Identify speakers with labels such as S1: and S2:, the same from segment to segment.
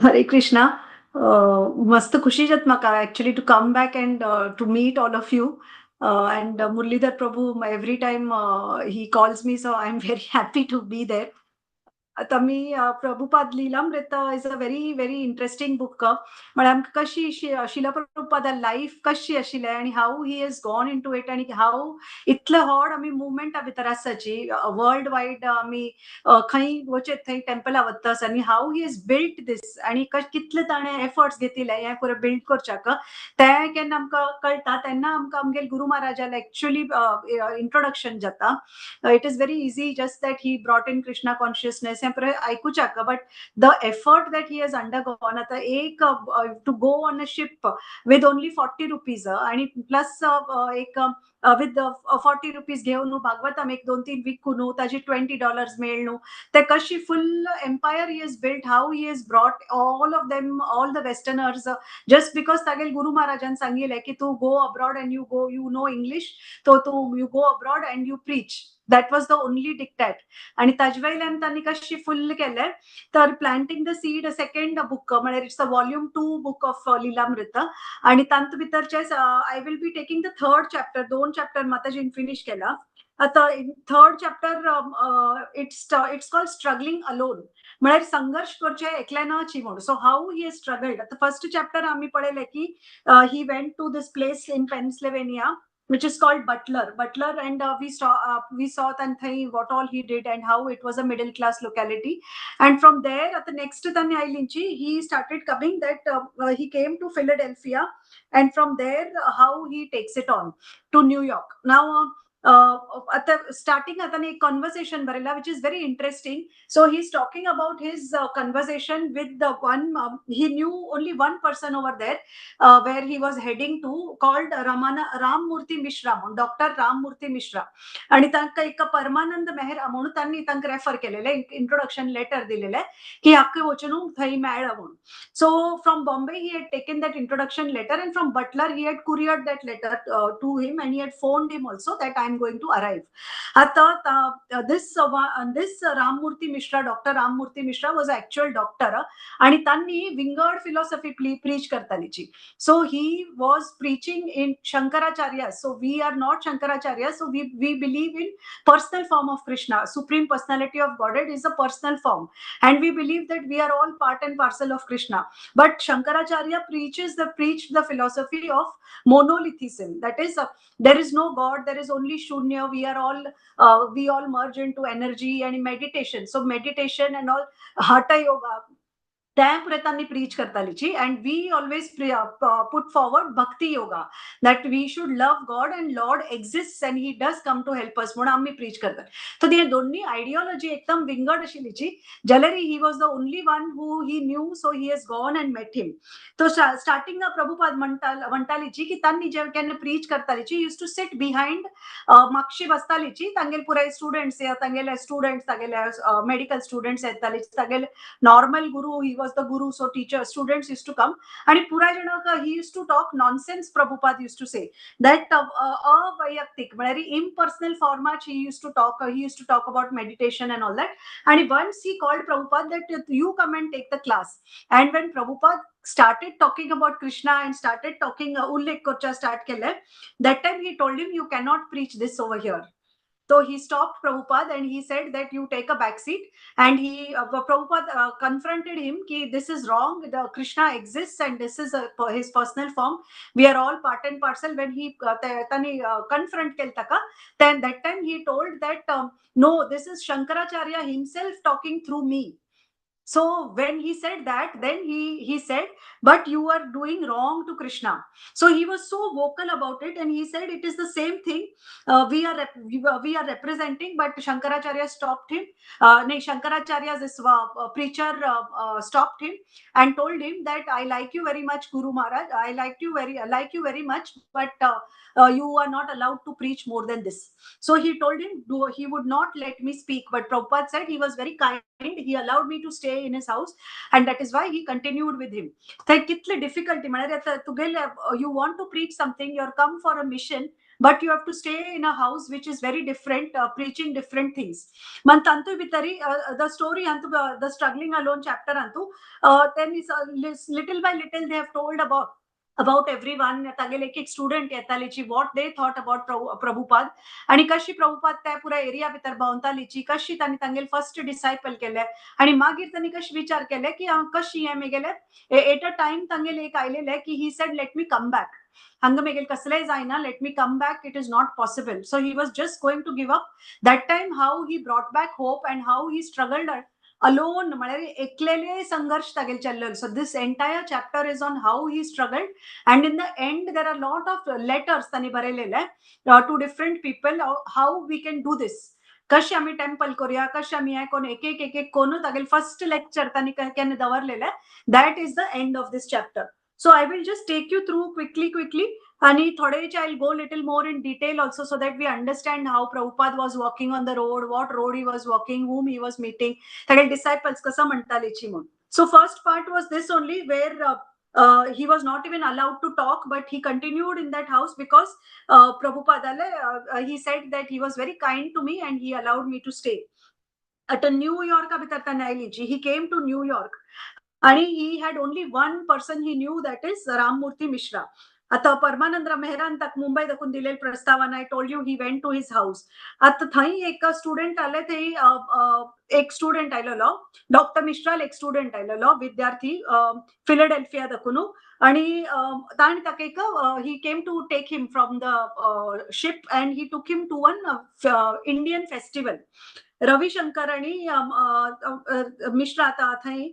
S1: Hare Krishna. मस्त खुशी जात म्हाका actually to come back and to meet all of you. And Murlidhar Prabhu, every time he calls me, so I'm very happy to be there. आता मी Prabhupada Lilamrita is a very very interesting book. म्हळ्यार आमकां कशी शिला प्रभुपादा life कशी आशिल्लें आनी how he has gone into it आनी हाऊ इतले व्हड आमी मुवमेंटा भितर आसाची वर्ल्ड वायड आमी खंय वचत थंय टेम्पला वतास आनी हाऊ ही हॅज बिल्ट दीस आनी कितले ताणें एफर्ट्स घेतिले हें पुरो बिल्ड करच्याक तें केन्ना आमकां कळटा तेन्ना आमकां आमगेले गुरू महाराजान एक्चुअली इंट्रोडक्शन जाता. It is very easy just that he brought in Krishna consciousness and ऐकूच्याक but the effort that he has undergone आता एक to go on a ship with only 40 rupees आणि प्लस एक विथ 40 रुपीज घेऊन भागवतम एक 2-3 विकू न्हू ताजी $20 मेळ न्हू ते कशी full empire he has built how he has brought all of them all the westerners just because तागेल गुरु महाराजान सांगिल्लें की तू go abroad and you know English तो तू you go abroad and you preach. That was the only dictate आणि ताजे वयल्यान तांणी कशी फुल्ल केलें तर planting the seed second book म्हळ्यार it's a volume 2 book of Lilamrita आणि तांत भितरचे आय will be taking the third chapter 2 chapter माताजीन फिनिश केला. आता third chapter it's called struggling alone म्हळ्यार संघर्ष करचे एकल्यानाची म्हणून सो हाऊ ही स्ट्रगल्ड. आता फर्स्ट चॅप्टर आम्ही पळयलें की he went to this place in Pennsylvania which is called Butler, and we saw Tanthai what all he did and how it was a middle class locality. And from there, at the next Tanya Ilinchi, he started coming that he came to Philadelphia, and from there, how he takes it on to New York. Now, at the starting, at a conversation, Barilla, which is very interesting. So he's talking about his conversation with the one. He knew only one person over there, where he was heading to, called Rammurthy Mishra, Dr. Rammurthy Mishra. आणि तांकां एक परमानंद मेहरा म्हणून तांणी तांकां refer केलेलें introduction letter दिलेलें की हाका वचून थंय मेळ्ळा म्हणून. So from Bombay he had taken that introduction letter, and from Butler he had couriered that letter to him, and he had phoned him also that I am going to arrive. आता this Rammurthy Mishra, Dr. Rammurthy Mishra was an actual doctor आणि तांणी विंगड philosophy preach करतालीची. So he was preaching in Shankaracharya. So we are not Shankaracharya. So we believe in personal form of Krishna. Supreme personality of Godhead is a personal form. And we believe that we are all part and parcel of Krishna. But Shankaracharya preached the philosophy of monolithism. That is, there is no God, there is only Shunya. We all merge into energy and meditation. So meditation and all, Hatha Yoga, त्या प्रयत्नांनी preach करतालीची. And we always put forward bhakti yoga that we should love God and Lord exist and he does come to help us म्हणून आम्ही preach करतात. तर ती दोन्ही ideology एकदम विंगड आशिल्लीची. जलरी he was the only one who he knew, so he has gone and met him. तो स्टार्टिंग प्रभुपाद म्हणटालीची की तांणी जे केन्ना प्रीच करतालीची यूज टू सिट बिहाइंड मागशी बसतालीची. तांगेले पुराय स्टुडंट्स तागेले मेडिकल स्टुडंट्स येताली, तागेले normal guru, he was the guru, so teacher students used to come and pura jana he used to talk nonsense. Prabhupada used to say that avayaktik very impersonal format he used to talk about meditation and all that. And once he called Prabhupada that you come and take the class. And when Prabhupada started talking about Krishna and started talking ullekh korcha start kele, that time he told him you cannot preach this over here. So he stopped Prabhupada and he said that you take a back seat. And Prabhupada confronted him ki this is wrong. The Krishna exists and this is his personal form. We are all part and parcel. When he confront keltaka, then that time he told that no, this is Shankaracharya himself talking through me. So when he said that, then he said, but you are doing wrong to Krishna. So he was so vocal about it, and he said it is the same thing. We are representing, but Shankaracharya stopped him. Shankaracharya, this preacher, stopped him and told him that I like you very much, Guru Maharaj. I like you very much, but you are not allowed to preach more than this. So he told him he would not let me speak. But Prabhupada said he was very kind. He allowed me to stay in his house, and that is why he continued with him. Kitli difficulty. You want to preach something, you're come for a mission, but you have to stay in a house which is very different, preaching different things. Man tantu bitari the story antu the struggling alone chapter antu then is little by little they have told about everyone. तागेले एक एक student येतालीची what they thought about Prabhupada आणि कशी प्रभुपाद त्या पुऱ्या area भितर भोंवतालीची, कशी तांणी तांगेले फर्स्ट डिसायपल केले आणि मागीर तांणी कशी विचार केले की कशी हे मेगेले एट अ टाइम तांगेले एक आयलेले की he said let me come back. हांगा मेगेल कसलेय जायना, let me come back, it is not possible. So he was just going to give up. That time how he brought back hope and how he struggled alone म्हळ्यार एकलेले संघर्ष तागेले चल्ले. So this entire chapter is on how he struggled and in the end there are a lot of letters तांणी बरयलेले to different people how we can do this. कशें आमी temple करूया, कशें आमी हें कोण एक एक कोण तागेले फर्स्ट लेक्चर तांणी केन्ना दवरलेले. That is the end of this chapter. So I will just take you through quickly and I'll go little more in detail also so that we understand how Prabhupada was walking on the road, what road he was walking, whom he was meeting, तागेले disciples कसा म्हणटालीची म्हूण. So first part was this only where he was not even allowed to talk, but he continued in that house because Prabhupada he said that he was very kind to me and he allowed me to stay. At a New York he came to New York. And he had only one person he knew, that is Rammurthy Mishra. आता परमानंद मेहरान तक मुंबई दाखवून दिलेले प्रस्तावन, I told you he went to his house. आता थंय एक student आले, थंय एक स्टुडंट आयलोलो, डॉक्टर मिश्राल एक स्टुडंट आयलोलो, विद्यार्थी फिलाडेल्फिया दाखून. आणि ताणें ताका एक he came to take him from the ship and he took him to one Indian festival. Ravishankar आणि मिश्रा आता थंय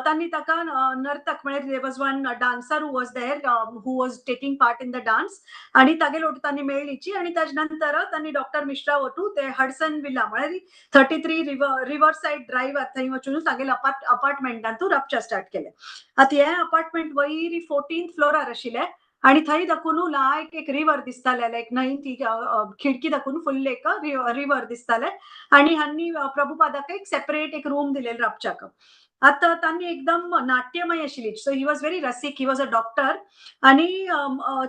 S1: तांणी ताका नर्तक म्हळ्यार there was one dancer who was there who was taking part in the dance आणि तागेले ओटू तांणी मेळ्ळीची. आणि ताजे नंतर तांणी डॉक्टर मिश्रा ओटू ते हडसन विला म्हळ्यार 33 रिवर साइड ड्राइव्ह थंय वचून तागेले अपार्टमेंटांतू रावचे स्टार्ट केले. आता हे अपार्टमेंट वयरी 14th फ्लोरार आशिल्ले आणि थंय दाखून लायक एक रिवर दिसताले, लायक न्हंय ती खिडकी दाखून फुल्ल एक रिवर दिसताले आणि हांनी प्रभुपादाक एक सेपरेट एक रूम दिलेले रावच्याक. आता तांणी एकदम नाट्यमय आशिल्ली. सो ही वॉज व्हेरी रसिक, ही वॉज अ डॉक्टर आणि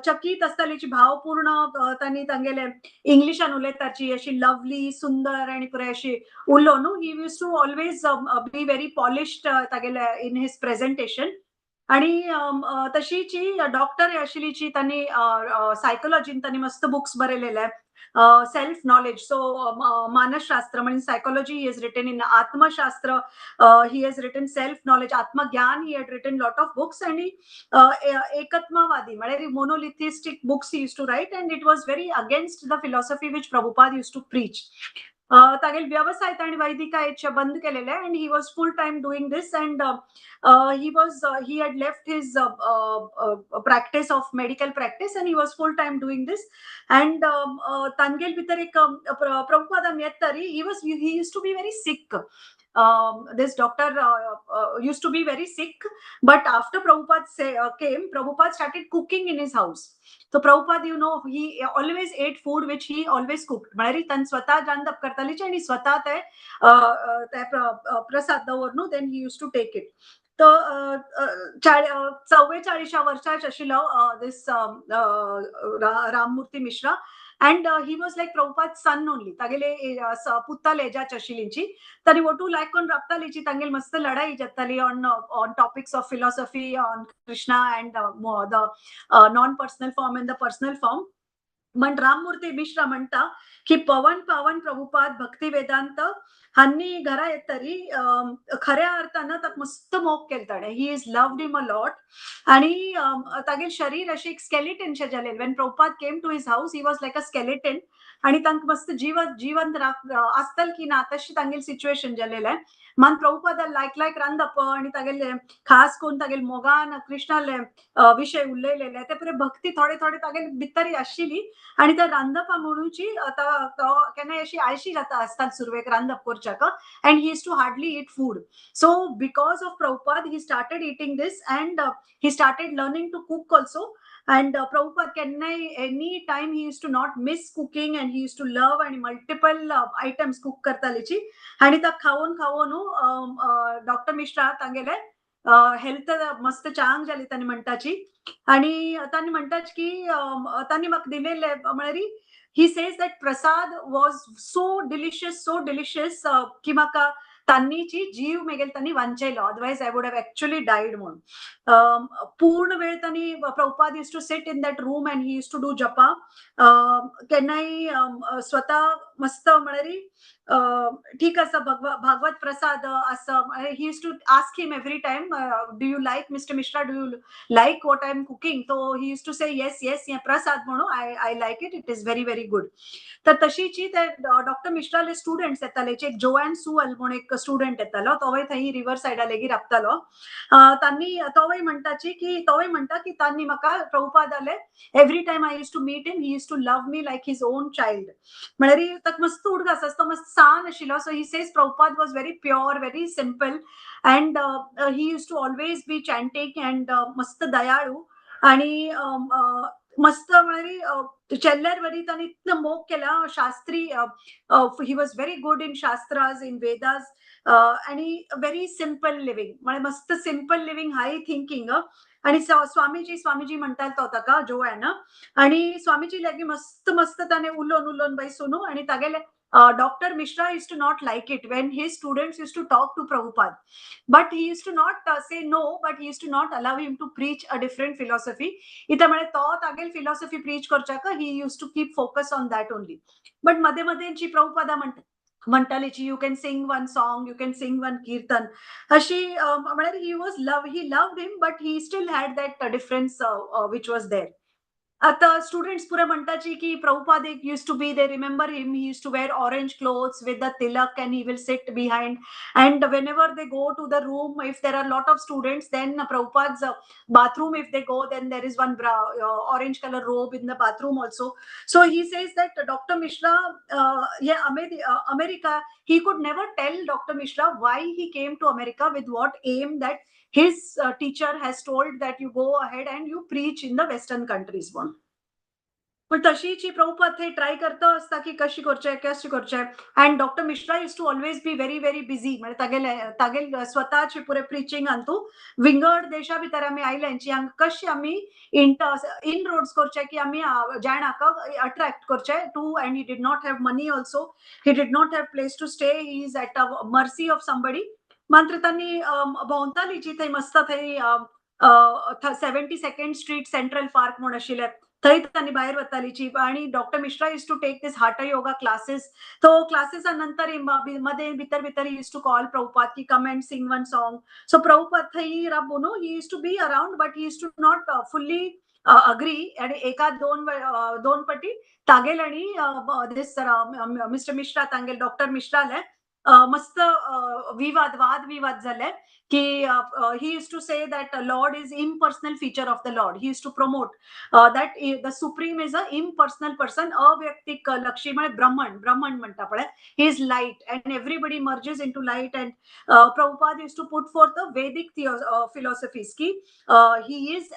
S1: चकीत आसतालीची भावपूर्ण तांणी तांगेले इंग्लिशान उलयताची अशी लवली सुंदर आणि पुराय अशी उलो न्हू. He use to always be very polished तागेले इन हिज प्रेझेंटेशन. आणि तशीची डॉक्टर आशिल्लीची तांणी सायकोलॉजीन तांणी मस्त बुक्स बरयलेले. सेल्फ नॉलेज, सो मानसशास्त्र म्हणजे psychology he is written in Atmashastra, he has written self knowledge, atmagyan, he had written lot of books. And ekatmavadi म्हळ्यार monolithistic books he used to write, and it was very against the philosophy which Prabhupada used to preach. तागेले व्यवसाय ताणी वैदिकायेचे बंद केलेले and he was full time doing this. And he had left his practice of medical practice and he was full time doing this. And तांगेल भितर एक प्रभुपादान येतरी he used to be very sick. This doctor used to be very sick, but after Prabhupada came, Prabhupada started cooking in his house. So Prabhupada, you know, he always ate food which he always cooked. म्हळ्यार तान स्वतः रांदप करतालीचे आणि स्वतः ते प्रसाद दवरून then he used to take it. तो 44 वर्षाचे आशिल्लो this Ramamurthy Mishra. And he was like Prabhupada's son only. तागेले पुत्तल एजाच आशिल्लीची. ताणी ओटू लायक कोन राबतालीची, तांगेली मस्त लढाई जाताली on topics of philosophy, on Krishna and the non-personal form and the personal form. पण राममूर्ती मिश्रा म्हणता की पवन पावन प्रभुपाद भक्ती वेदांत हांनी घरा येतरी खऱ्या अर्थानं ताका मस्त मोग केले ताणें. He is loved him a lot. आणि तागेलें शरीर अशें एक स्केलेटनशें जालेलें. When Prabhupada came to his house he was like a skeleton आणि तांकां मस्त जिवंत आसतलें की ना तशी तांगेलें सिच्युएशन जालेलें. मन प्रभुपादा लायक रांदप आणि तागेले खास करून तागेले मोगान कृष्णाले विशय उलयलेले ते पुरे भक्ती थोडे थोडे तागेले भितरी आशिल्ली. आणि त्या रांदपा म्हणूची केन्नाय अशी आळशी जाता आसतात सुरवेक रांदप करच्याक. and he used to hardly eat food. So because of Prabhupada he started eating this and he started learning to cook also. And Prabhupada केन्नाय any time he used to not miss cooking and he used to love and multiple items cook करतालीची. आणि ता खावून doctor Mishra तांगेले health मस्त चांग जाली तांणी म्हणटाची आणि तांणी म्हणटाच की तांणी म्हाका दिलेले म्हळ्यार he says that prasad was so delicious की म्हाका तांणीची जीव मेगेल तांणी वांचयलो otherwise I would have actually died म्हणून. पूर्ण वेळ तांणी Prabhupada used to sit in that room and he used to do japa. केन्नाय स्वता मस्त म्हळ्यार ठीक आसा भागवत प्रसाद असं he used to ask him every time do you like Mister Mishra do you like what I am cooking तो he used to say yes yes हे प्रसाद म्हणून I like it is very very good. तर तशीची ते doctor मिश्राले students येताले एक Dwayne सुअल म्हणून एक स्टुडंट येतालो तोवय थंय रिवर सायडा लेगीत राबतालो. तांणी तोवय म्हणटाची की तोवय म्हणटा की तांणी म्हाका प्रभुपादाले every time I used to meet him he used to love me like his own child. म्हळ्यार ताका मस्त उडको आसा तो मस्त सान आशिल्लो so he says Prabhupada was very pure very simple and he used to always be chanting and मस्त दयाळू आणि मस्त म्हळ्यार चेल्ल्यार वरी तांणी इतलो मोग केला Shastri he was very good in shastras in Vedas आणि व्हेरी सिंपल लिव्हिंग म्हळ्यार मस्त सिंपल लिव्हिंग हाय थिंकिंग आणि स्वामीजी म्हणटालो तो ताका जोएन आणि स्वामीजी लागी मस्त मस्त ताणें उलोवन उलोवन बैसून आणि तागेले Dr. Mishra used to not like it when his students used to talk to Prabhupada. But he used to not say no, but he used to not allow him to preach a different philosophy. इथं म्हणे तो तागेल philosophy preach करच्याक he used to keep focus on that only. But मध्ये मध्ये जी प्रभुपादा म्हणटाली you can sing one song you can sing one कीर्तन अशी म्हळ्यार he loved him but he steel had that difference which was there. आता students पुरे म्हणटाची की प्रभुपाद एक used to be they remember him he used to wear orange clothes with the tilak and he will sit behind and whenever they go to the room if there are a lot of students then Prabhupada's bathroom if they go then there is one orange color robe in the bathroom also. So he says that Dr. Mishra America he could never tell Dr. Mishra why he came to America with what aim that his teacher has told that you go ahead and you preach in the western countries one. पण तशीची प्रभुपाद थंय try करता आसता की कशी करचें and doctor Mishra use to always be very very busy म्हणजे तागेल स्वताची पुरे प्रिचिंगान तू विंगड देशा भितर आमी आयल्यांची कशी आमी इन रोड्स करचे की आमी जाणाक अट्रॅक्ट करचे टू and he did not have money also he did not have place to stay he is at a mercy of somebody मात्र तांणी भोंवताली जी थंय मस्त थंय 72nd स्ट्रीट सेंट्रल पार्क म्हूण आशिल्लें थंय तांणी भायर वतालीची आणि doctor Mishra use to take this heart yoga classes तो क्लासेसा नंतर मध्ये भितर यूज टू कॉल प्रभुपाद की come and sing one song so Prabhupada थंय राबून he use to be around but he use to not fully agree आणि एका दोन पटी तागेल आणि दिस मिस्टर मिश्रा तांगेल डॉक्टर मिश्राले मस्त वाद विवाद झाले की he used to say that Lord is impersonal feature of the Lord. He used to promote that the Supreme is a impersonal person, अव्यक्तिक Lakshmi म्हणजे ब्रह्मण म्हणता पळय. He is light and everybody merges into light and Prabhupada used to put forth the Vedic philosophies ki he is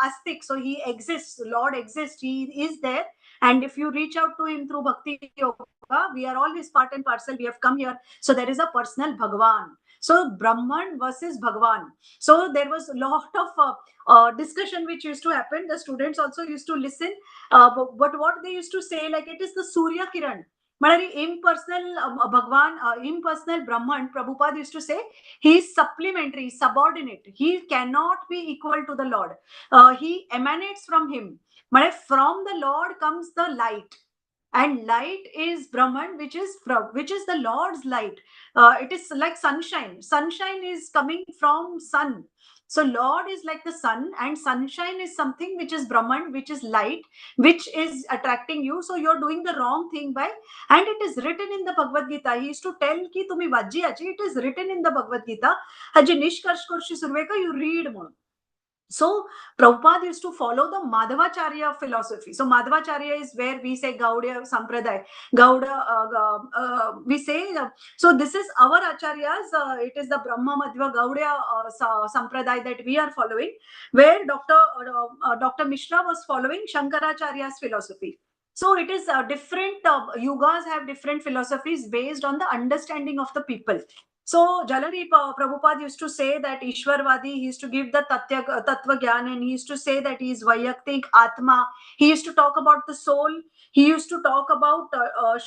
S1: astic, so he exists, Lord exists, he is there and if you reach out to him through bhakti yoga, we are all his part and parcel, we have come here, so there is a personal Bhagwan. So Brahman versus Bhagwan. So there was a lot of discussion which used to happen. The students also used to listen. But what they used to say, like it is the Surya Kiran. Impersonal Bhagwan, impersonal Brahman, Prabhupada used to say, he is supplementary, subordinate. He cannot be equal to the Lord. He emanates from him. From the Lord comes the light. And light is Brahman, which is the Lord's light. It is like sunshine. Sunshine is coming from sun. So Lord is like the sun, and sunshine is something which is Brahman, which is light, which is attracting you. So you're doing the wrong thing by, and it is written in the Bhagavad Gita. He used to tell ki tumi vajji achi. It is written in the Bhagavad Gita. Haji nishkarsh kurshi surveka you read more. So Prabhupada used to follow the Madhavacharya philosophy. So Madhavacharya is where we say Gaudiya Sampradaya. We say, so this is our Acharyas. It is the Brahma Madhva Gaudiya Sampradaya that we are following, where Dr. Mishra was following Shankaracharya's philosophy. So it is different yugas have different philosophies based on the understanding of the people. So Jalari Prabhupada used to say that Ishwarvadi, he used to give the Tattva Gyan, and he used to say that he is Vayaktik Atma. He used to talk about the soul. He used to talk about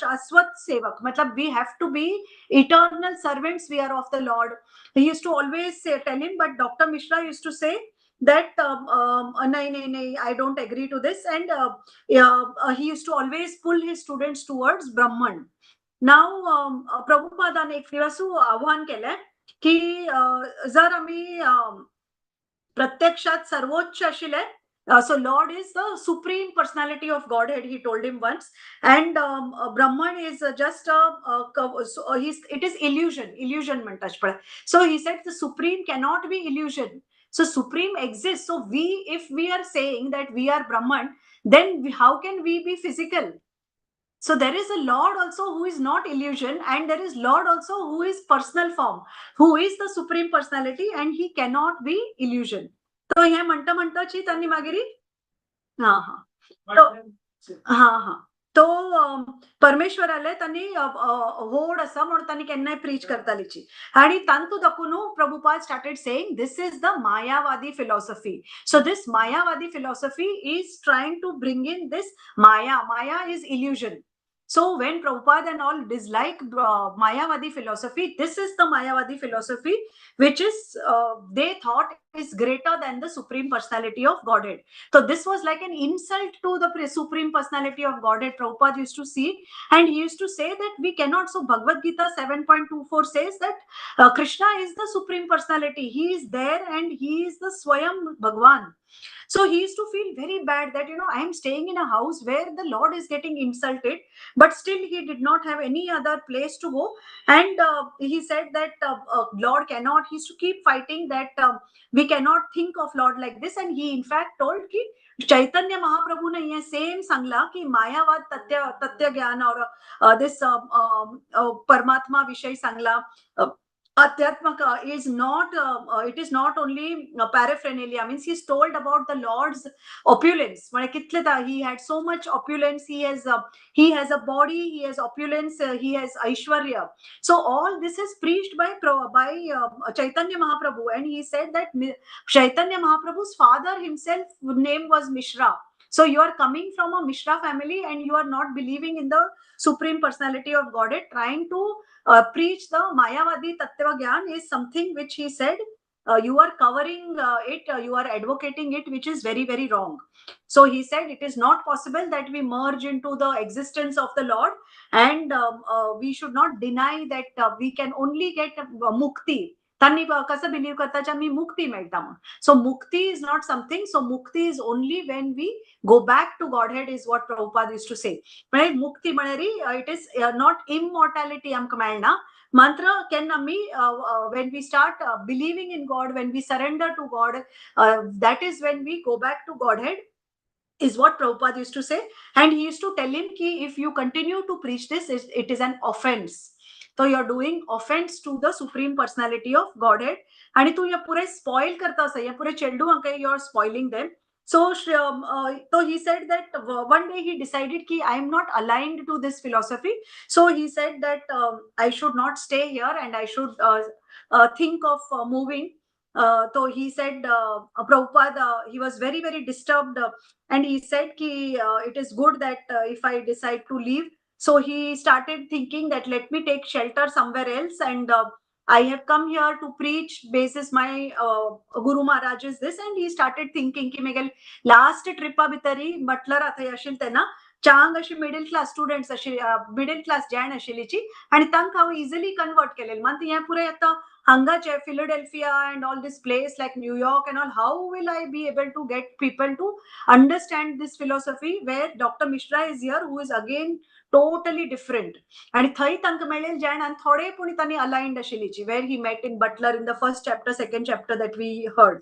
S1: Shaswat Sevak. Matlab, we have to be eternal servants, we are of the Lord. He used to always tell him, but Dr. Mishra used to say that I don't agree to this. And he used to always pull his students towards Brahman. नाव प्रभुपादाने एक दिवस आव्हान केलंय की जर आम्ही प्रत्यक्षात सर्वोच्च आशिले, so Lord is the supreme personality of Godhead, he told him once, and Brahman is just it is illusion म्हणतात. So he said the supreme cannot be illusion. So supreme exists. So if we are saying that we are Brahman, then how can we be physical? So there is a Lord also who is not illusion, and there is Lord also who is personal form, who is the supreme personality, and he cannot be illusion. तो हे म्हणताची त्यांनी मागेरी हा हा तो परमेश्वराले त्यांनी होड असा म्हणून त्यांनी केन्नाय प्रीच करतालीची आणि तांतू दाखून Prabhupada started saying this is the Mayavadi philosophy. So this mayavadi philosophy is trying to bring in this maya is illusion. So when Prabhupada and all dislike Mayavadi philosophy, this is the Mayavadi philosophy which is they thought is greater than the supreme personality of Godhead. So this was like an insult to the supreme personality of Godhead. Prabhupada used to see, and he used to say that we cannot. So Bhagavad Gita 7.24 says that Krishna is the supreme personality. He is there and he is the Swayam Bhagwan. So he used to feel very bad that, I am staying in a house where the Lord is getting insulted, but still he did not have any other place to go. And he said that Lord cannot, he used to keep fighting that we cannot think of Lord like this. And he in fact told ki Chaitanya Mahaprabhu ने ये same Sangla की मायावाद तथ्य ज्ञान और this परमात्मा विषय Sangla. Adhyatmaka is not, it is not only paraphernalia, means he's told about the Lord's opulence. He had so much opulence, he has a body, he has opulence, he has Aishwarya. So all this is preached by Chaitanya Mahaprabhu, and he said that Chaitanya Mahaprabhu's father himself name was Mishra. So you are coming from a Mishra family and you are not believing in the supreme personality of Godhead, trying to preach the Mayavadi Tattva Gyan is something which he said you are covering it, you are advocating it, which is very, very wrong. So he said it is not possible that we merge into the existence of the Lord, and we should not deny that we can only get mukti. त्यांनी कसं believe करताच्या मी मुक्ती मेळटा म्हणून. सो mukti is not something. So mukti is only when we go back to Godhead is what Prabhupada used to say. Mukti maneri, it is not immortality amka melna. Mantra can me when we start believing in God, when we surrender to God, that is when we go back to Godhead, is what Prabhupada used to say. And he used to tell him ki if you continue to preach this, it is an offense. So you are doing offense to the supreme personality of Godhead. आणि तू या पुरे spoil करतास, या पुरे चेंडू अंक you are spoiling them. So he said that one day he decided ki I am not aligned to this philosophy. So he said that I should not stay here and I should think of moving. So he said, Prabhupada, he was very, very disturbed, and he said ki it is good that if I decide to leave. So he started thinking that let me take shelter somewhere else, and I have come here to preach basis my Guru Maharaj is this. And he started thinking ki मेगेल last trip भितरी म्हटलं राहता आशिल तेन्ना चांग अशी middle class students अशी middle class Jan आशिल्लीची आणि तांकां हांव easily convert केलेलें. मात हें पुरे आतां हांगाचे Philadelphia and all this place like New York and all, how will I be able to get people to understand this philosophy where Dr. Mishra is here, who is again totally different. आणि थंय तांकां मेळ्ळें Jan आनी थोडे पूण तांणी aligned आशिल्लीची, where he met in Butler in the first chapter, second chapter that we heard.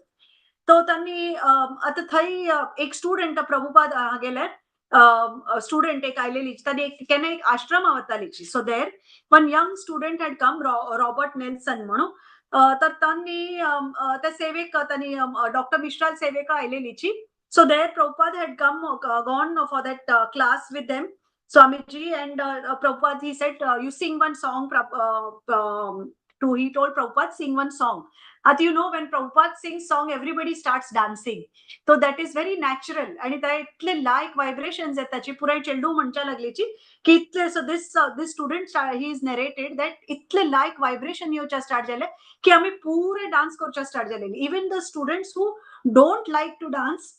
S1: तो तांणी आतां थंय एक स्टुडंट प्रभुपाद गेल्यार स्टुडंट एक आयलेली, तांणी केन्ना एक आश्रम वतालीची. So there one young student had come, Robert Nelson म्हणून. तर त्यांनी त्या सेवेक तांणी डॉक्टर मिश्रा सेवेक आयलेलीची. So there Prabhupada had gone for that class with them, Swamiji, and Prabhupada, he said, you sing one song to, he told Prabhupada, sing one song. At when Prabhupada sings song, everybody starts dancing. So that is very natural. आणि त्या इतले like vibrations आहेत त्याची, पुराय चेंडू म्हणच्या लागलीची की इतले. So this student he is narrated that इतले लाईक व्हायब्रेशन येवच्या स्टार्ट झाले की आम्ही पुरे डान्स करच्या स्टार्ट झालेली. Even the students who don't like to dance,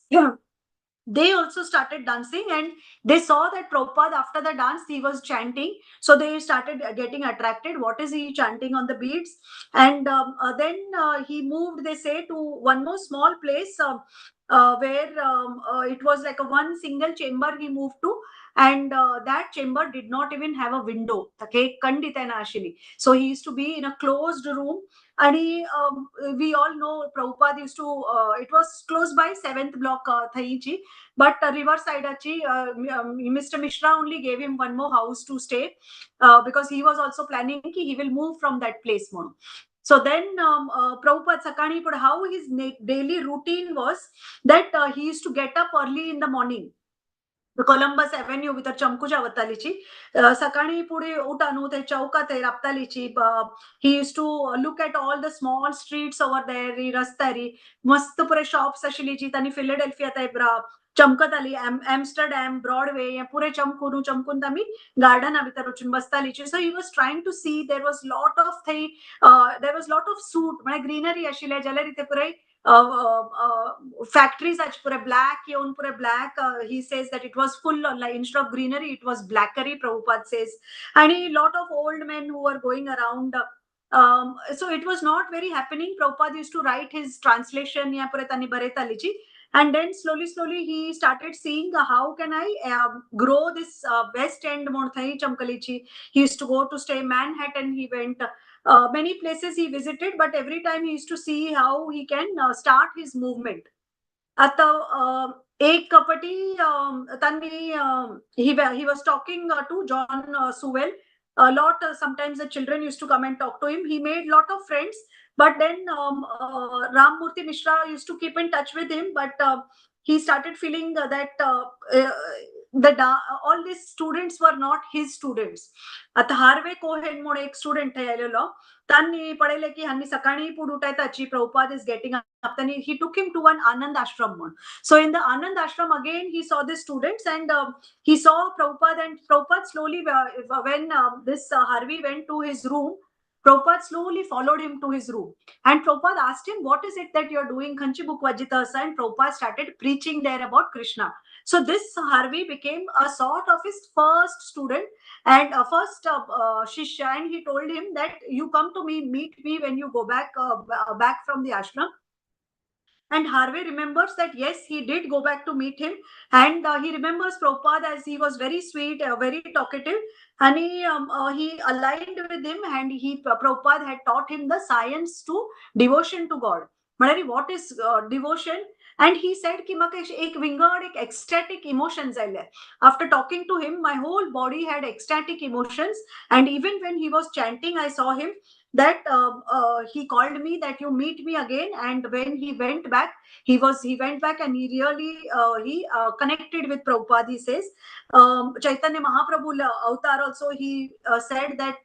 S1: they also started dancing, and they saw that Prabhupada, after the dance, he was chanting. So they started getting attracted. What is he chanting on the beats? And then he moved, they say, to one more small place where it was like a one single chamber he moved to. And that chamber did not even have a window. So he used to be in a closed room. And we all know Prabhupada used to, it was close by 7th block Thaichi, but river side Mr. Mishra only gave him one more house to stay, because he was also planning he will move from that place more. So then Prabhupada Sakani put how his daily routine was that he used to get up early in the morning. The Columbus Avenue with a chamkuja vatalichi. Sakani pude utanu te chauka te raptalichi. He used to look at all the small streets over there. Rastari, mast pure shops ashilichi. Tani Philadelphia te bra. चमकत Amsterdam, Broadway, या पुरे चमकून तमी garden अभितर बसतालीची. So he was trying to see, there was lot of suit, म्हणजे greenery आशिले जाल्यार इथे पुरे factories are pure black, pure black. He says that it was full, like instead of greenery, it was blackery, Prabhupada says. And a lot of old men who were going around. So it was not very happening. Prabhupada used to write his translation, and then slowly he started seeing how can I grow this West End Monthai Chamkalichi. He used to go to stay Manhattan. He went many places he visited, but every time he used to see how he can start his movement. आता एक कपटी त्यांनी he was talking to John Sewell a lot. Sometimes the children used to come and talk to him. He made lot of friends, but then Ram Murthy Mishra used to keep in touch with him, but he started feeling that all these students were not his students. आता Harvey Cohen म्हणून एक student आलेलो, त्यांनी पळयले की हांनी सकाळी पूड उठयताची Prabhupada is getting up. Then he took him to one Anand Ashram. So in the Anand Ashram again he saw the students, and he saw Prabhupada, and Prabhupada slowly, when this Harvey went to his room, Prabhupada slowly followed him to his room, and Prabhupada asked him, what is it that you're doing? Khanchi book Vajita, and Prabhupada started preaching there about Krishna. So this Harvey became a sort of his first student and first shishya, and he told him that you come to me, meet me when you go back from the ashram. And Harvey remembers that yes, he did go back to meet him, and he remembers Prabhupada as he was very sweet, very talkative, and he aligned with him, and Prabhupada had taught him the science to devotion to God. What is devotion? And he said ki maka ek wingard, ek ecstatic emotions aile. After talking to him, my whole body had ecstatic emotions, and even when he was chanting, I saw him that he called me that you meet me again. And when he went back, he went back, and he really connected with Prabhupada. He says Chaitanya Mahaprabhu avatar also, he said that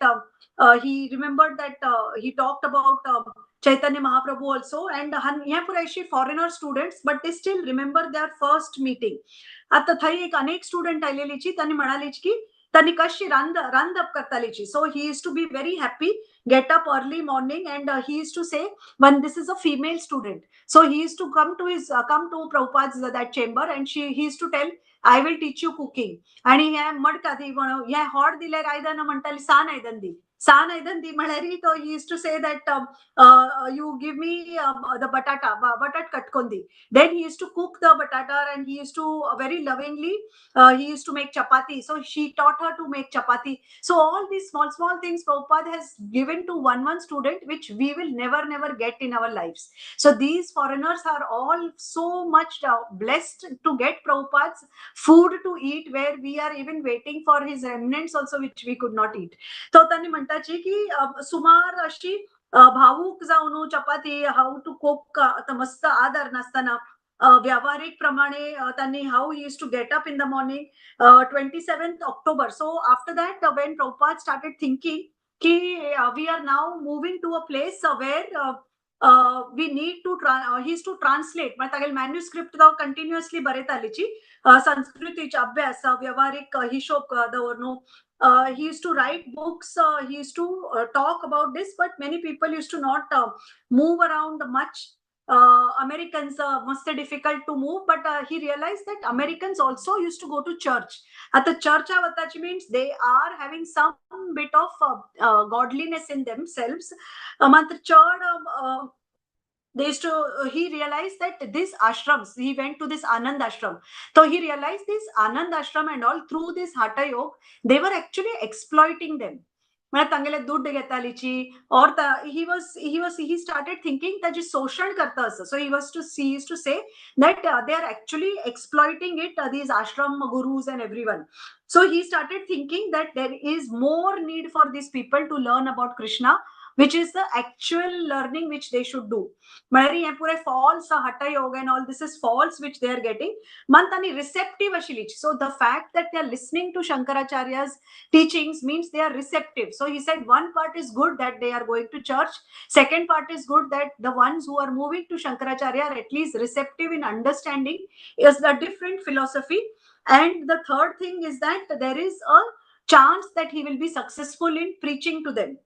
S1: he remembered that he talked about Chaitanya Mahaprabhu also, and here foreigner students, but they still remember their first meeting. आता थंय एक अनेक student आयलेलीची, त्यांनी म्हणालीच की त्यांनी कशी रांदप करतालीची. So he used to be very happy, get up early morning, and he used to say, when this is a female student, so he used to come to Prabhupada's that chamber, and he used to tell, I will teach you cooking. आणि ह्या मडकादी ह्या hot दिल्यार आयदन म्हणटाली सान आयदन दी. San Aidan di Malari, so he used to say that you give me the batat katkondi. Then he used to cook the batata, and he used to very lovingly he used to make chapati. So she taught her to make chapati. So all these small things Prabhupada has given to one student, which we will never get in our lives. So these foreigners are all so much blessed to get Prabhupada's food to eat, where we are even waiting for his remnants also, which we could not eat. So त्यांनी म्हणताची की सुमार अशी भावूक जाऊन चपाती how to cook मस्त आदर नसताना व्यावहारिक प्रमाणे त्यांनी हाऊ ही used to get up in the morning. 27th October. So after that, when Prabhupada started thinking की we are now moving to a place where we need to he is to translate म्हणजे तागेल manuscript तो continuously बरयतालीची संस्कृतीचे अभ्यास व्यवहारिक हिशोब दवरनो he used to write books he used to talk about this but many people used to not move around much Americans must difficult to move but he realized that Americans also used to go to church आता church avatachi means they are having some bit of godliness in themselves मात्र church they used to he realized that this ashrams he went to this Anand ashram so he realized this Anand ashram and all through this hatha yoga they were actually exploiting them म्हणजे तांगेले दूध घेतालीची और he started thinking that जे शोषण करता असं so he used to say that they are actually exploiting it these ashram gurus and everyone so he started thinking that there is more need for these people to learn about Krishna which is the actual learning which they should do म्हळ्यार हे पुरे false hatha yoga and all this is false which they are getting मन तांणी receptive आशिल्लीची so the fact that they are listening to Shankaracharya's teachings means they are receptive so he said one part is good that they are going to church second part is good that the ones who are moving to Shankaracharya are at least receptive in understanding is a different philosophy and the third thing is that there is a chance that he will be successful in preaching to them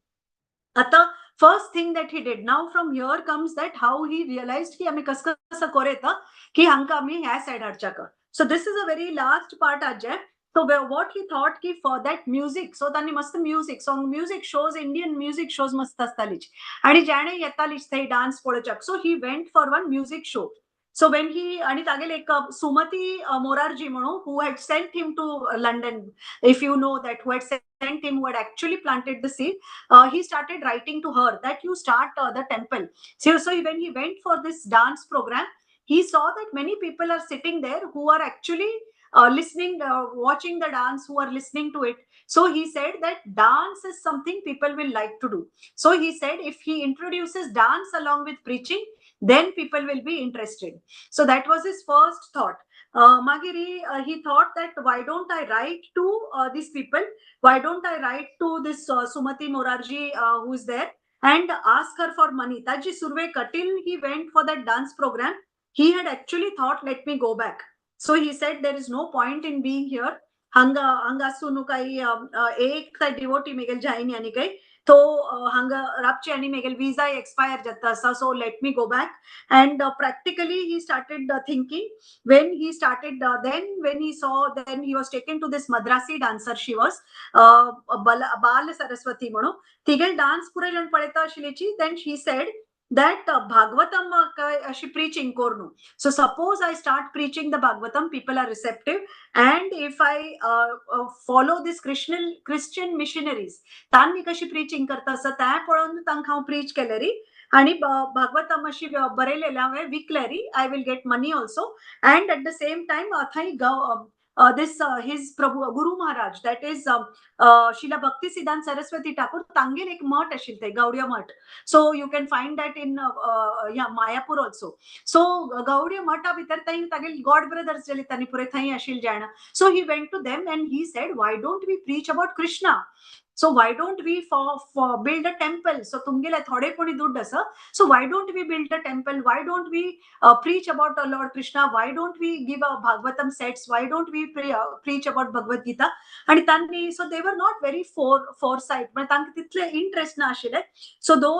S1: आता first thing that he did now from here comes that how he realized की आम्ही कसं कसं करूं की हांका आम्ही ह्या side हाडच्या so this is a very last part Ajay so what he thought की for that music so तांणी मस्त music shows Indian music shows मस्त असतालीच आणि ज्याने येतालीच ते dance पळोवच्याक so he went for one music show so when he आणि तागेल एक सुमती मोरारजी म्हणून who had sent him to London if you know that who had sent him who had actually planted the seed he started writing to her that you start the temple so when he went for this dance program he saw that many people are sitting there who are actually listening watching the dance who are listening to it so he said that dance is something people will like to do so he said if he introduces dance along with preaching then people will be interested so that was his first thought Magiri, he thought that why don't I write to these people why don't I write to this Sumati Morarji who is there and ask her for money Taji Surve till he went for that dance program he had actually thought let me go back so he said there is no point in being here hanga sunu kai ek ta devotee megel jaini ani kai तो हांगा रापची आणि मेगेल visa expire जाता असा so let me go back and practically he started thinking when he started then when he saw then he was taken to this Madrasi dancer she was Bal Saraswati म्हणून तिगेल dance पुरे जण पळयता आशिल्लीची then she said that Bhagavatam अशी preaching करनु so suppose I start preaching the Bhagavatam people are receptive and if I follow this Christian missionaries तांणी कशी preaching करता असं त्या पळोवन तांकां हांव preach केलेरी आणि भागवतम अशी बरयलेली हांवें विकलेरी I will get money also and at the same time थंय this his Prabhu Guru Maharaj that is Srila Bhakti Siddhanta Saraswati Thakur तांगेल एक मठ आशिल्लो थंय गौडीय मठ so you can find that in Mayapur also so Gaudiya Mata भितर थंय तागेल God brothers जेले तांणी पुरे थंय आशिल्ले जाणा so he went to them and he said why don't we preach about Krishna so why don't we for build a temple so तुमगेले थोडे कोणी दूध असं so why don't we build a temple why don't we preach about Lord Krishna why don't we give a Bhagavatam sets why don't we preach about Bhagavad Gita आणि तांणी so they were not very foresight म्हणजे तांकां तितले interest ना आशिल्ले so though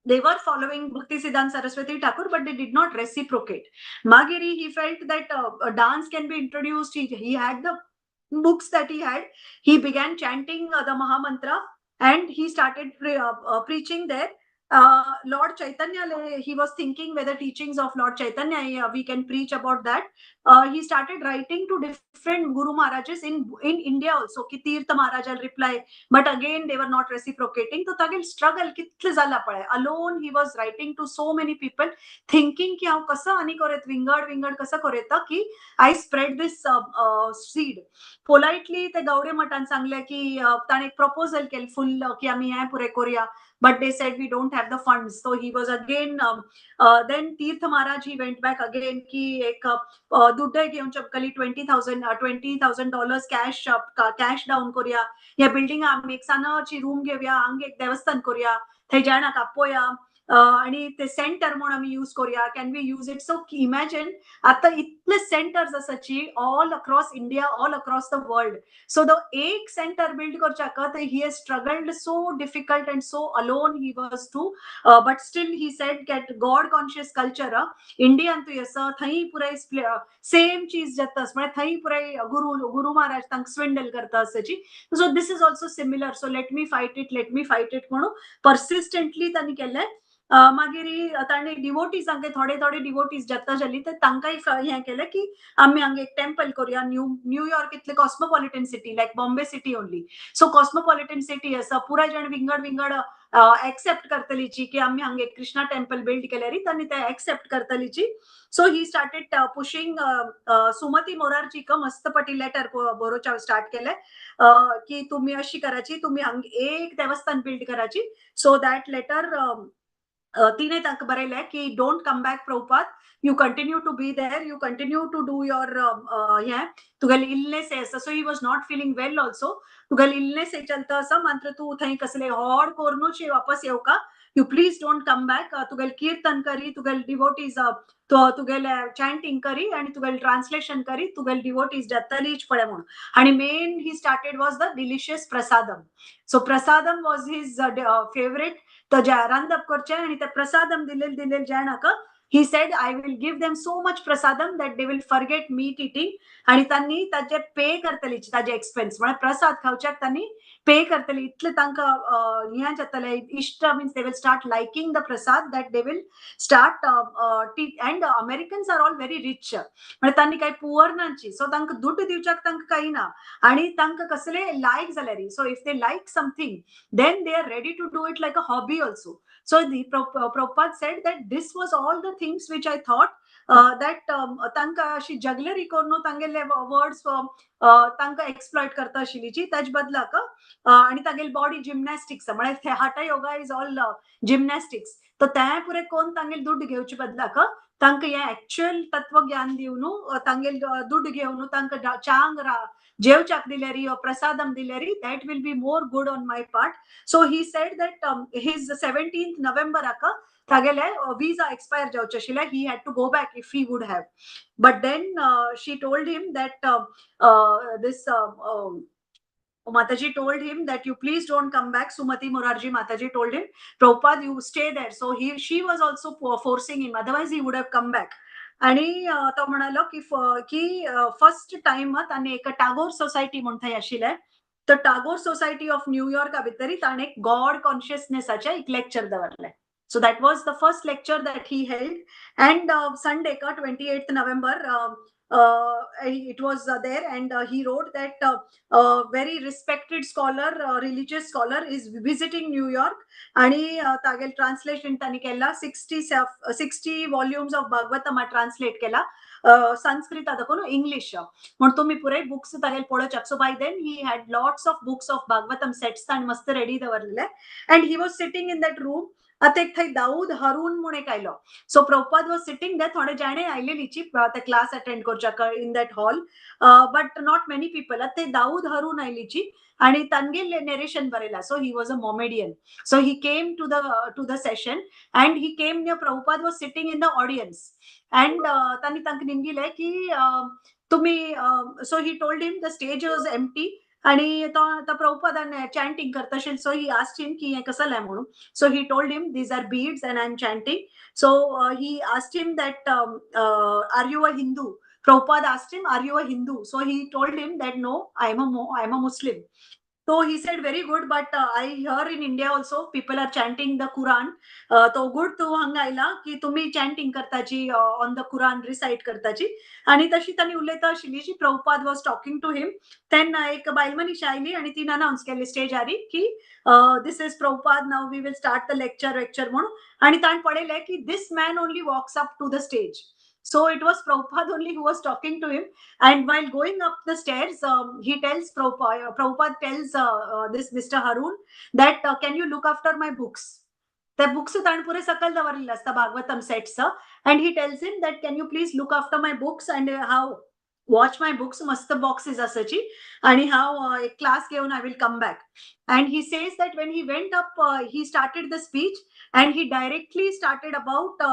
S1: they were following Bhakti Siddhanta Saraswati Thakur, but they did not reciprocate. Magiri, he felt that dance can be introduced. He had the books that he had. He began chanting the Mahamantra and he started preaching there. Lord Chaitanya, he was thinking whether teachings of Lord Chaitanya, we can preach about that. He started writing to different Guru Maharajas in India also. Ki Tirtha Maharaj will reply, but again they were not reciprocating. So tagil struggle कितले जाला पळे. Alone he was writing to so many people, thinking की हांव कसं आनी करेत विंगड कसं करेत की I spread this seed. Politely ते गौडे मठान सांगले की ताणे एक प्रपोजल केले फुल की आम्ही हे पुरे करूया but they said we don't have the funds. So he was again, then Tirth Maharaj, he went back again ki ek दुड्डे घेऊन चपकली $20,000 कॅश डाऊन करूया, ह्या बिल्डिंग आम्ही एक सानाची रूम घेऊया, हांगा एक देवस्थान करूया, थंय जाणाक आपोया, आणि ते सेंटर म्हणून आम्ही यूज करूया, can we use it. So imagine आता इतले सेंटर्स आसाची all across India, all across the world. So the एक सेंटर बिल्ड करच्याक he has struggled so difficult and so alone he was too, but still he said get God conscious culture इंडियान तू असं थंय पुराय same चीज जातास, म्हणजे थंय पुराय गुरु महाराज तांक स्विंडल करता आसाची. So this is also similar. So let me fight it म्हणून पर्सिस्टंटली तांणी केले. मागीर तांणी डिवोटीजांक थोडे डिवोटीज जाता जाली तर तांकांय हें केलें की आमी हांगा एक टेम्पल करूया. न्यूयॉर्क इतले कॉस्मोपॉलिटन सिटी, लायक बॉम्बे सिटी ओनली. सो कॉस्मोपॉलिटन सिटी आसा, पुराय जाण विंगड एक्सेप्ट करतलीची की आमी हांगा एक कृष्णा टेम्पल बिल्ड केल्यार तांणी ते एक्सेप्ट करतलीची. So he started pushing Sumati मोरारजीक मस्तपटी लेटर बरोवचे स्टार्ट केले की तुम्ही अशी करायची, तुम्ही हांगा एक देवस्थान बिल्ड करायची. सो दॅट लेटर तिने तांकां बरयलें की don't come back Prabhupada, you continue to be there, you continue to do your हें, तुगेले इलनेस आसा. So he was not feeling well also. तुगेले इलनेस चलता आसा, मात्र तू थंय कसले हॉड कोरूनच वापस येवका. You please don't come back. तुगेले कीर्तन करी, तुगेले डिवोटीज तुगेले चॅन्टिंग करी आणि तुगेले ट्रान्सलेशन करी, तुगेले डिवोटीज जातलीच पळय म्हणून. आणि main he started was the delicious prasadam. So prasadam was his favourite. तो जे रांदप करचे आणि ते प्रसादम दिलेले जाणाक he said I will give them so much prasadam that they will forget meat eating. आणि त्यांनी ताजे पे करतली ताजे एक्सपेन्स, म्हणजे प्रसाद खावच्याक त्यांनी पे करतली. इतले तांकां हें जातले इष्ट, means they will start liking the prasad that they will start and Americans are all very rich, म्हणजे तांणी काही पुअर नांची. सो तांकां दुड्ड दिवच्याक तांकां काही ना, आणि तांकां कसले लायक जाल्यार. So if they like something then they are ready to do it like a hobby also. So the Prabhupada said that this was all the things which I thought that तांकां अशी जगलरी करून तांगेले words तांकां exploit करता आशिल्लीची. ताजे बदलाक आणि तागेली बॉडी जिमनॅस्टिक्स, म्हणजे Hata yoga is all gymnastics. तर ते पुरे कोण तांगेले दुड्ड घेवचे बदलाक तांकां हें एक्चुअल तत्वज्ञान दिवन तांगेले दुड्ड घेवन तांकां चांग जेवच्याक दिल्यारी or prasadam दिल्यारी, that will be more good on my part. So he said that his 17th November तागेले visa expire जावचे आशिल्ले. He had to go back if he would have. But then she told him that this Mataji told him that you please don't come back. Sumati Morarji Mataji told him, Prabhupada, you stay there. So she was also forcing him. Otherwise he would have come back. आणि तो म्हणालो की first time ताणे एक Tagore society म्हणून थंय आशिल्ले. तर टागोर सोसायटी ऑफ न्यूयॉर्का भितर ताणे गॉड कॉन्शियसनेसाचे एक लेक्चर दवरले. So that was the first lecture that he held. And Sunday 28th November it was there, and he wrote that very respected scholar, religious scholar is visiting New York. आणि तागेल translation तांणी केला. 60 volumes of Bhagavatam translate केला संस्कृत दाखवून English, म्हणून तुम्ही पुरे books तागेल पळोवच्याक. So by then he had lots of books of Bhagavatam sets ताणी मस्त रेडी दवरलेले. And he was sitting in that room. आता एक थंय दाऊद हारून म्हणून एक आयलो. So Prabhupada was sitting that. थोडे जाणे आयलेलीची ते क्लास अटेंड करच्याक in that hall, but not many people. ते दाऊद हारून आयलीची आणि तांगेल नेरेशन बरयला. So he was a Mohammedan. So he came to the session and he came near Prabhupada was sitting in the audience, and तांणी तांकां निमगिले की तुम्ही, so he told him the stage was empty आणि तो प्रभुपादान chanting करता आशिल्लो. So ही asked him की हें कसलें म्हणून. So he told him these are beads and I'm chanting. So he asked him that are you a Hindu? Prabhupada asked him, are you a Hindu? So he told him that no, I'm a Muslim. So he said, very good, but I hear in India also people are chanting the Quran. तो गुड तू हांगा आयला की तुम्ही chanting करताची on the Quran recite करताची. आणि तशी तांणी उलयता आशिल्ली जी Prabhupada was talking to him. तेन्ना एक बायल मनीस आयली आणि तिने अनाउन्स केले स्टेजारी की this is Prabhupada, now we will start the lecture म्हणून. आणि ताणें पळयलें की this man only walks up to the stage. So it was Prabhupada only who was talking to him. And while going up the stairs, he tells Prabhupada tells this Mr. Harun that can you look after my books? The books ताणपुरे सकल दवरलेले असता Bhagavatam sets and he tells him that can you please look after my books and how watch my books मस्त boxes असायची आणि how एक class घेऊन I will come back. And he says that when he went up, he started the speech and he directly started about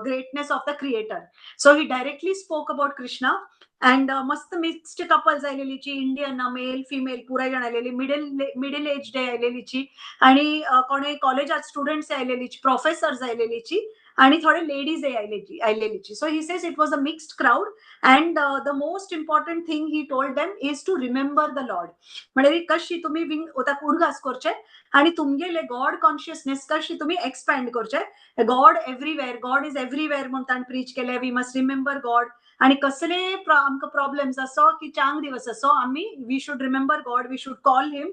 S1: greatness of the creator. So he directly spoke about Krishna and मस्त mixed couples आलेलीची Indian male female पुरा जण आलेली middle age day आलेलीची आणि कोणी कॉलेजात students आलेलीची professors आलेलीची आणि थोडे लेडीज आलेलीची so he says it was a mixed crowd and the most important thing he told them is to remember the lord म्हणजे कशी तुम्ही विंग उडघास करचे आणि तुमगेले गॉड कॉन्शियसनेस कशी तुम्ही एक्सपॅन्ड करचे God everywhere God is everywhere म्हणून ताण प्रीच केले वी मस्ट रिमेंबर गॉड आणि कसले आमकां प्रॉब्लेम्स असो की चांग दिवस असो आम्ही we should remember God we should call him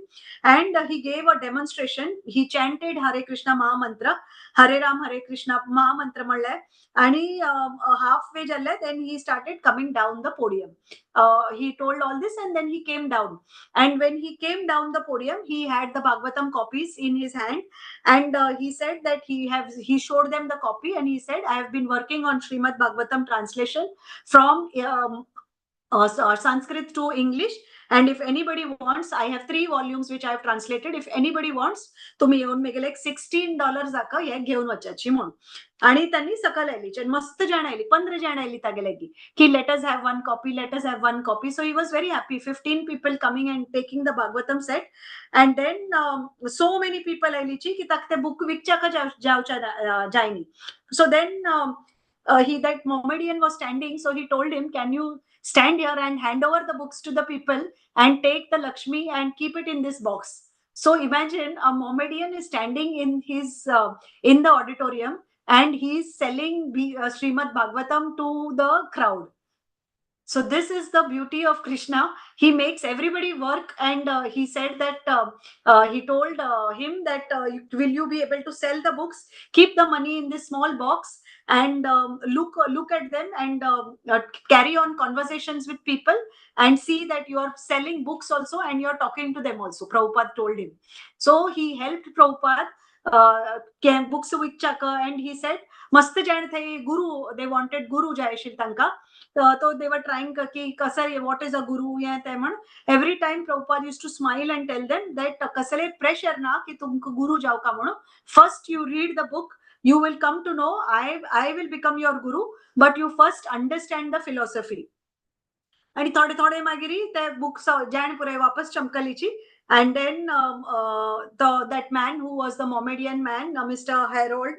S1: and he gave a demonstration he chanted Hare Krishna mahamantra Hare Ram हरे कृष्णा महामंत्र म्हणले आणि हाफ वे जाल्ले then he started coming down the podium he told all this and then he came down and when he came down the podium he had the Bhagavatam copies in his hand and he said that he showed them the copy and he said I have been working on Srimad Bhagavatam translation from Sanskrit to English and if anybody wants I have 3 volumes which I have translated if anybody wants तुम्ही येऊन मेगेले एक $16 जाका हे घेऊन वचाची म्हणून आणि त्यांनी सकल आयलीचे मस्त जाण आयली 15 जाण आयली तागेलेगी की let us have one copy let us have one copy so he was very happy 15 people coming and taking the Bhagavatam set and then so many people आयलीची की ताक ते बुक विकचाका जावचा जायनी so then that Mohammedan was standing so he told him can you stand here and hand over the books to the people and take the Lakshmi and keep it in this box. So imagine a Mohammedan is standing in his in the auditorium and he is selling Srimad Bhagavatam to the crowd. So this is the beauty of Krishna. He makes everybody work and he said that he told him that will you be able to sell the books, keep the money in this small box and look at them and carry on conversations with people and see that you are selling books also and you are talking to them also. Prabhupada told him. So he helped Prabhupada books with Chaka and he said मस्त जाण थई गुरु they wanted guru जायशील तांकां so they were trying ki kasar what is a guru या ते म्हण every time Prabhupada used to smile and tell them that कसले pressure ना की तुमको गुरु जाव का म्हणून first you read the book you will come to know I will become your guru but you first understand the philosophy आणि थोडे थोडे मागिरी ते बुक्स जाण पुरे वापस चमकलीची and then that man who was the Mohammedan man Mr. Harold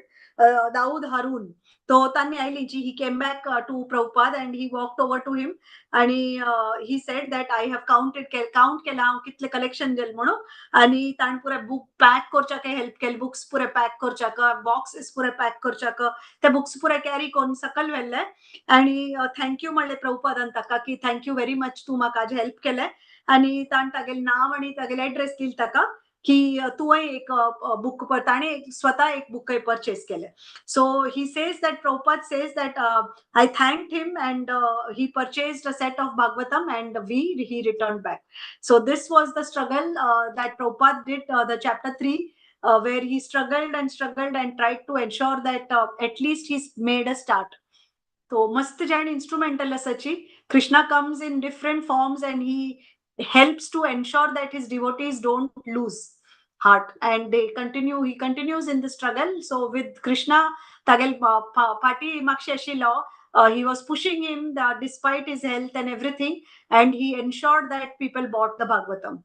S1: Dawood Harun तो त्यांनी आयलीची he came back to Prabhupada and he walked over to him आणि he said that I have count केला हांव कितले collection दिल म्हणून आणि ताण पुरे बुक पॅक करच्याक हेल्प केले बुक्स पुरे पॅक करच्याक बॉक्सेस पुरे पॅक करच्याक ते बुक्स पुरे कॅरी करून सकल व्हेल्ले आणि थँक्यू म्हणले प्रभुपादान ताका की थँक्यू व्हेरी मच तू म्हाका हेल्प केले आणि ताण तागेले नाव आणि तागेले एड्रेस दिल ताका की तुवें एक बुक ताणे स्वता एक बुक परचेस केले so he says that Prabhupada says that I thanked him and he purchased a set of Bhagavatam and he returned back so this was the struggle that Prabhupada did the chapter 3 where he struggled and tried to ensure that at least he's made a start so mast jain instrumental asachi Krishna comes in different forms and he helps to ensure that his devotees don't lose heart and he continues in the struggle so with Krishna tagel party makshi ashilo he was pushing him despite his health and everything and he ensured that people bought the Bhagavatam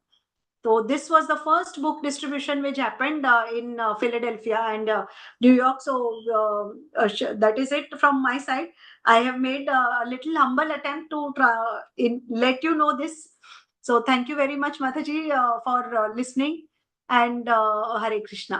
S1: so this was the first book distribution which happened in Philadelphia and New York so that is it from my side I have made a little humble attempt to let you know this so thank you very much Mataji for listening and Hare Krishna.